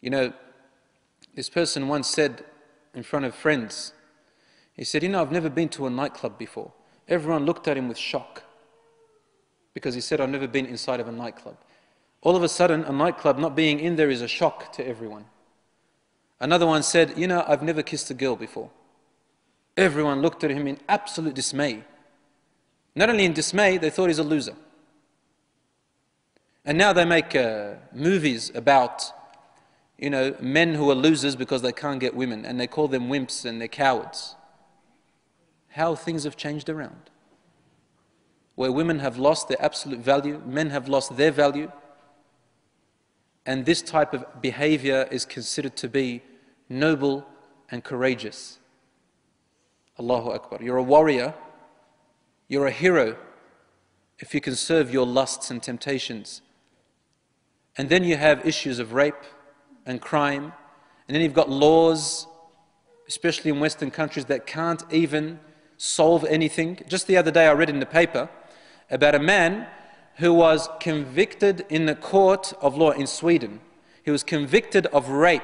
You know, this person once said in front of friends, he said, you know, I've never been to a nightclub before. Everyone looked at him with shock because he said, I've never been inside of a nightclub. All of a sudden, a nightclub not being in there is a shock to everyone. Another one said, you know, I've never kissed a girl before. Everyone looked at him in absolute dismay. Not only in dismay, they thought he's a loser. And now they make movies about, you know, men who are losers because they can't get women, and they call them wimps and they're cowards. How things have changed around. Where women have lost their absolute value, men have lost their value, and this type of behavior is considered to be noble and courageous. Allahu Akbar. You're a warrior, you're a hero if you can serve your lusts and temptations. And then you have issues of rape and crime, and then you've got laws, especially in Western countries, that can't even solve anything. Just the other day I read in the paper about a man who was convicted in the court of law in Sweden. He was convicted of rape.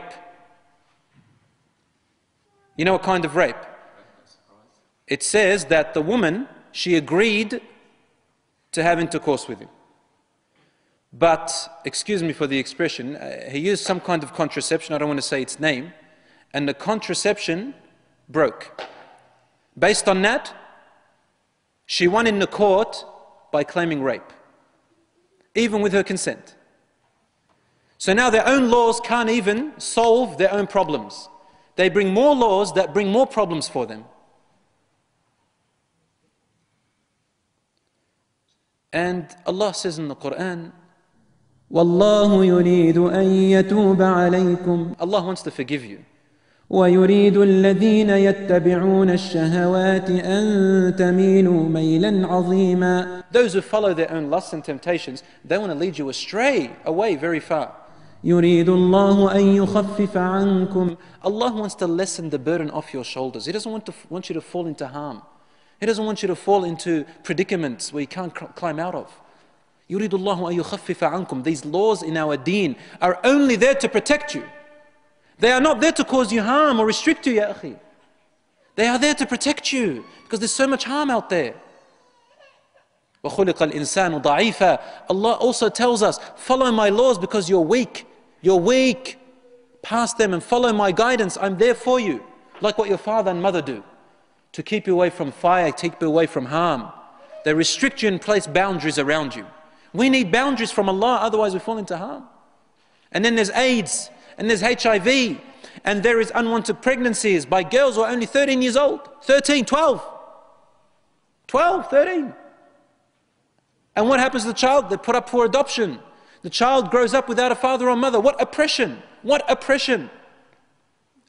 You know what kind of rape? It says that the woman, she agreed to have intercourse with him. But, excuse me for the expression, he used some kind of contraception, I don't want to say its name, and the contraception broke. Based on that, she won in the court by claiming rape, even with her consent. So now their own laws can't even solve their own problems. They bring more laws that bring more problems for them. And Allah says in the Quran, وَاللَّهُ يُرِيدُ أَن يَتُوبَ عَلَيْكُمْ Allah wants to forgive you. وَيُرِيدُ الَّذِينَ يَتَّبِعُونَ الشَّهَوَاتِ أَن تَمِيلُوا مَيْلًا عَظِيمًا. Those who follow their own lusts and temptations, they want to lead you astray, away very far. يُرِيدُ اللَّهُ أَن يُخَفِّفَ عَنكُمْ. Allah wants to lessen the burden off your shoulders. He doesn't want you to fall into harm. He doesn't want you to fall into predicaments where you can't climb out of. يُرِيدُ اللَّهُ أَن يُخَفِّفَ عَنكُمْ. These laws in our deen are only there to protect you. They are not there to cause you harm or restrict you, ya akhi. They are there to protect you because there's so much harm out there. وَخُلِقَ الْإِنسَانُ ضَعِيفًا. Allah also tells us, follow my laws because you're weak. You're weak. Pass them and follow my guidance. I'm there for you. Like what your father and mother do. To keep you away from fire, keep you away from harm. They restrict you and place boundaries around you. We need boundaries from Allah, otherwise we fall into harm. And then there's AIDS, and there's HIV, and there is unwanted pregnancies by girls who are only 13 years old, 13, 12, 13. And what happens to the child? They put up for adoption. The child grows up without a father or mother. What oppression! What oppression!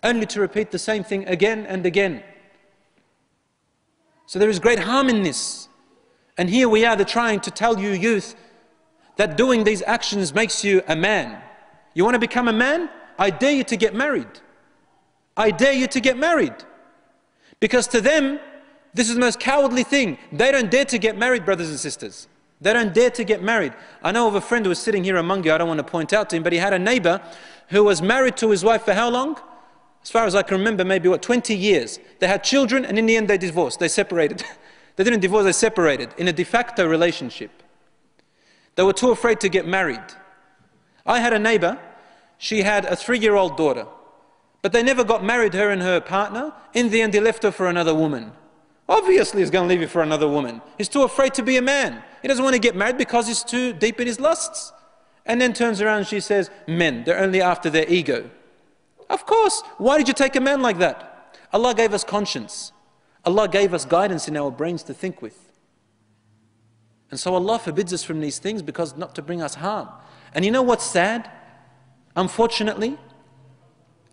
Only to repeat the same thing again and again. So there is great harm in this. And here we are, they're trying to tell you youth that doing these actions makes you a man. You want to become a man? I dare you to get married. I dare you to get married. Because to them, this is the most cowardly thing. They don't dare to get married, brothers and sisters. They don't dare to get married. I know of a friend who was sitting here among you, I don't want to point out to him, but he had a neighbor who was married to his wife for how long? As far as I can remember, maybe 20 years. They had children and in the end they divorced, they separated. They didn't divorce, they separated in a de facto relationship. They were too afraid to get married. I had a neighbor, she had a 3-year-old daughter, but they never got married, her and her partner. In the end, he left her for another woman. Obviously, he's going to leave you for another woman. He's too afraid to be a man. He doesn't want to get married because he's too deep in his lusts. And then turns around and she says, men, they're only after their ego. Of course, why did you take a man like that? Allah gave us conscience. Allah gave us guidance in our brains to think with. And so Allah forbids us from these things because not to bring us harm. And you know what's sad? Unfortunately,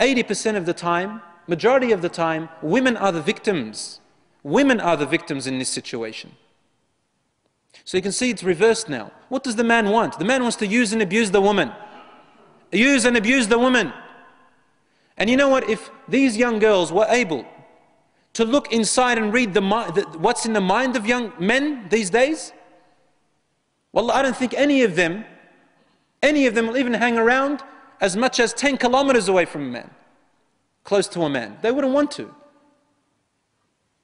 80% of the time, majority of the time, women are the victims. Women are the victims in this situation. So you can see it's reversed now. What does the man want? The man wants to use and abuse the woman. Use and abuse the woman. And you know what? If these young girls were able to look inside and read what's in the mind of young men these days, well, I don't think any of them will even hang around as much as 10 kilometers away from a man, close to a man. They wouldn't want to.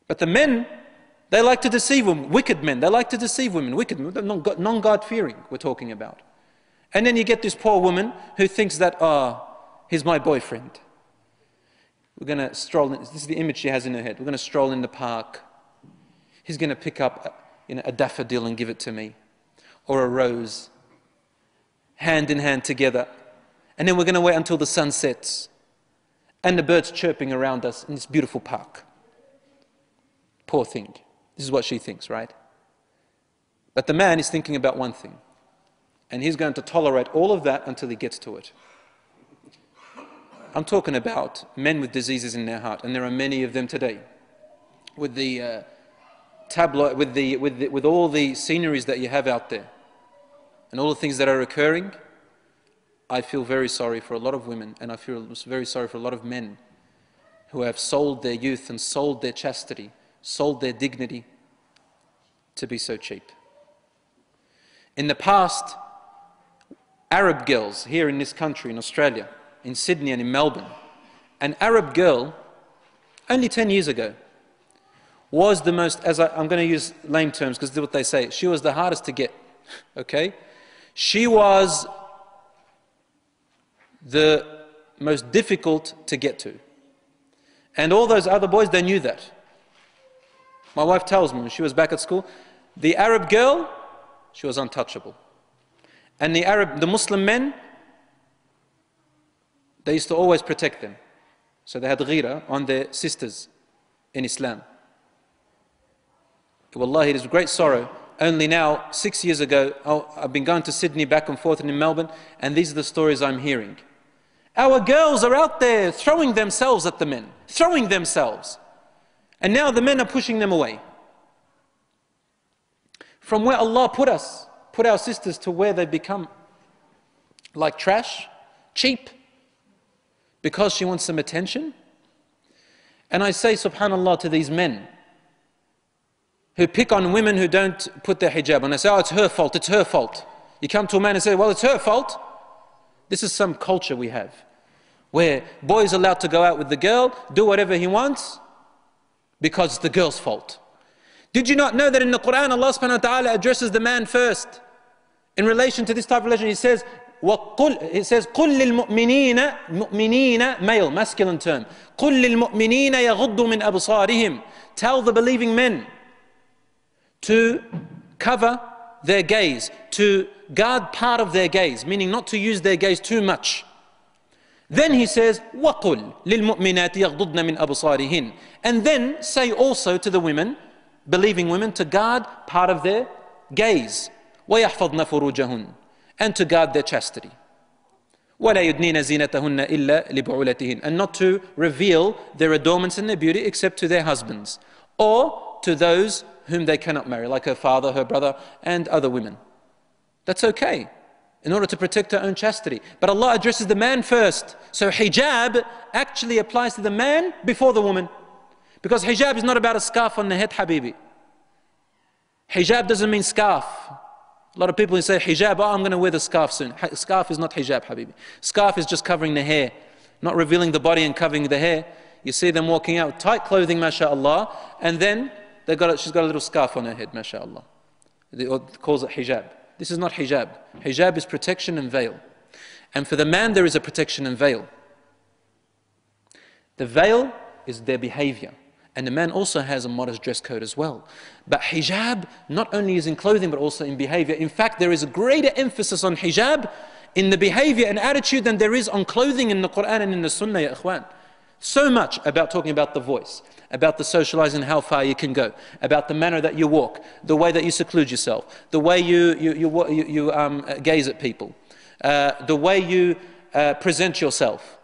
But the men, they like to deceive women, wicked men. They like to deceive women, wicked men, non-God-fearing we're talking about. And then you get this poor woman who thinks that, he's my boyfriend. We're going to stroll in, this is the image she has in her head. We're going to stroll in the park. He's going to pick up a daffodil and give it to me. Or a rose. Hand in hand together. And then we're going to wait until the sun sets. And the birds chirping around us in this beautiful park. Poor thing. This is what she thinks, right? But the man is thinking about one thing. And he's going to tolerate all of that until he gets to it. I'm talking about men with diseases in their heart, and there are many of them today. With the tabloid, with all the sceneries that you have out there, and all the things that are occurring, I feel very sorry for a lot of women, and I feel very sorry for a lot of men who have sold their youth and sold their chastity, sold their dignity to be so cheap. In the past, Arab girls here in this country, in Australia, in Sydney and in Melbourne, an Arab girl, only 10 years ago, was the most, I'm going to use lame terms because that's what they say, she was the hardest to get, okay? She was the most difficult to get to. And all those other boys, they knew that. My wife tells me when she was back at school, the Arab girl, she was untouchable. And the Muslim men, they used to always protect them. So they had ghira on their sisters in Islam. Wallahi, it is great sorrow. Only now, 6 years ago, I've been going to Sydney back and forth and in Melbourne, and these are the stories I'm hearing. Our girls are out there throwing themselves at the men, throwing themselves. And now the men are pushing them away. From where Allah put us, put our sisters to where they become like trash, cheap, because she wants some attention. And I say, subhanallah, to these men who pick on women who don't put their hijab on. They say, it's her fault, it's her fault. You come to a man and say, well, it's her fault. This is some culture we have, where boys are allowed to go out with the girl, do whatever he wants, because it's the girl's fault. Did you not know that in the Quran, Allah subhanahu wa ta'ala addresses the man first? In relation to this type of relation, He says, قُلْ لِلْمُؤْمِنِينَ male, masculine term. قُلْ لِلْمُؤْمِنِينَ يَغُضُّ مِنْ أَبْصَارِهِمْ. Tell the believing men to cover their gaze, to guard part of their gaze, meaning not to use their gaze too much. Then He says, وَقُلْ لِلْمُؤْمِنَاتِ يَغْضُضْنَ مِنْ أَبْصَارِهِنْ. And then say also to the women, believing women, to guard part of their gaze. وَيَحْفَظْنَ فُرُوجَهُنْ. And to guard their chastity. وَلَا يُدْنِينَ زِينَتَهُنَّ إِلَّا لِبُعُولَتِهِنْ. And not to reveal their adornments and their beauty except to their husbands, or to those whom they cannot marry, like her father, her brother, and other women. That's okay, in order to protect her own chastity. But Allah addresses the man first. So hijab actually applies to the man before the woman. Because hijab is not about a scarf on the head, habibi. Hijab doesn't mean scarf. A lot of people who say hijab, I'm going to wear the scarf soon. Scarf is not hijab, habibi. Scarf is just covering the hair, not revealing the body and covering the hair. You see them walking out with tight clothing, mashallah, and then she's got a little scarf on her head, mashallah. They calls it hijab. This is not hijab. Hijab is protection and veil. And for the man there is a protection and veil. The veil is their behavior. And the man also has a modest dress code as well. But hijab not only is in clothing but also in behavior. In fact, there is a greater emphasis on hijab in the behavior and attitude than there is on clothing in the Quran and in the Sunnah, ya ikhwan. So much about talking about the voice, about the socializing, how far you can go, about the manner that you walk, the way that you seclude yourself, the way you gaze at people, the way you present yourself.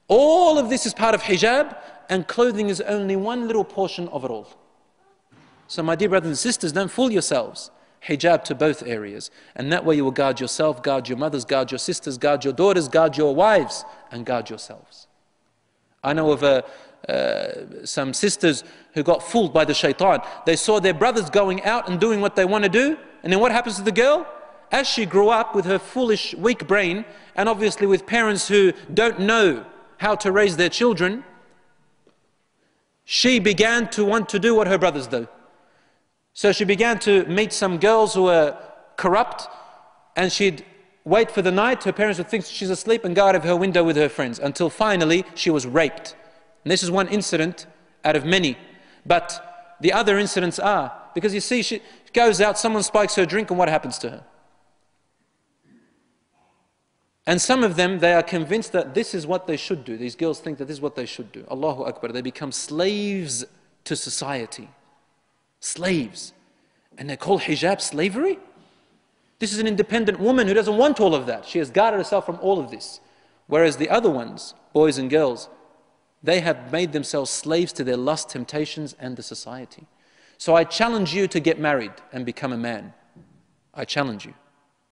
All of this is part of hijab, and clothing is only one little portion of it all. So my dear brothers and sisters, don't fool yourselves. Hijab to both areas. And that way you will guard yourself, guard your mothers, guard your sisters, guard your daughters, guard your wives, and guard yourselves. I know of some sisters who got fooled by the shaitan. They saw their brothers going out and doing what they want to do, and then what happens to the girl? as she grew up with her foolish, weak brain, and obviously with parents who don't know how to raise their children, she began to want to do what her brothers do. So she began to meet some girls who were corrupt, and she'd wait for the night. Her parents would think she's asleep and go out of her window with her friends, until finally she was raped. And this is one incident out of many. But the other incidents are, because you see, she goes out, someone spikes her drink, and what happens to her? And some of them, they are convinced that this is what they should do. These girls think that this is what they should do. Allahu Akbar. They become slaves to society. Slaves. And they call hijab slavery? This is an independent woman who doesn't want all of that. She has guarded herself from all of this. Whereas the other ones, boys and girls, they have made themselves slaves to their lust, temptations, and the society. So I challenge you to get married and become a man. I challenge you.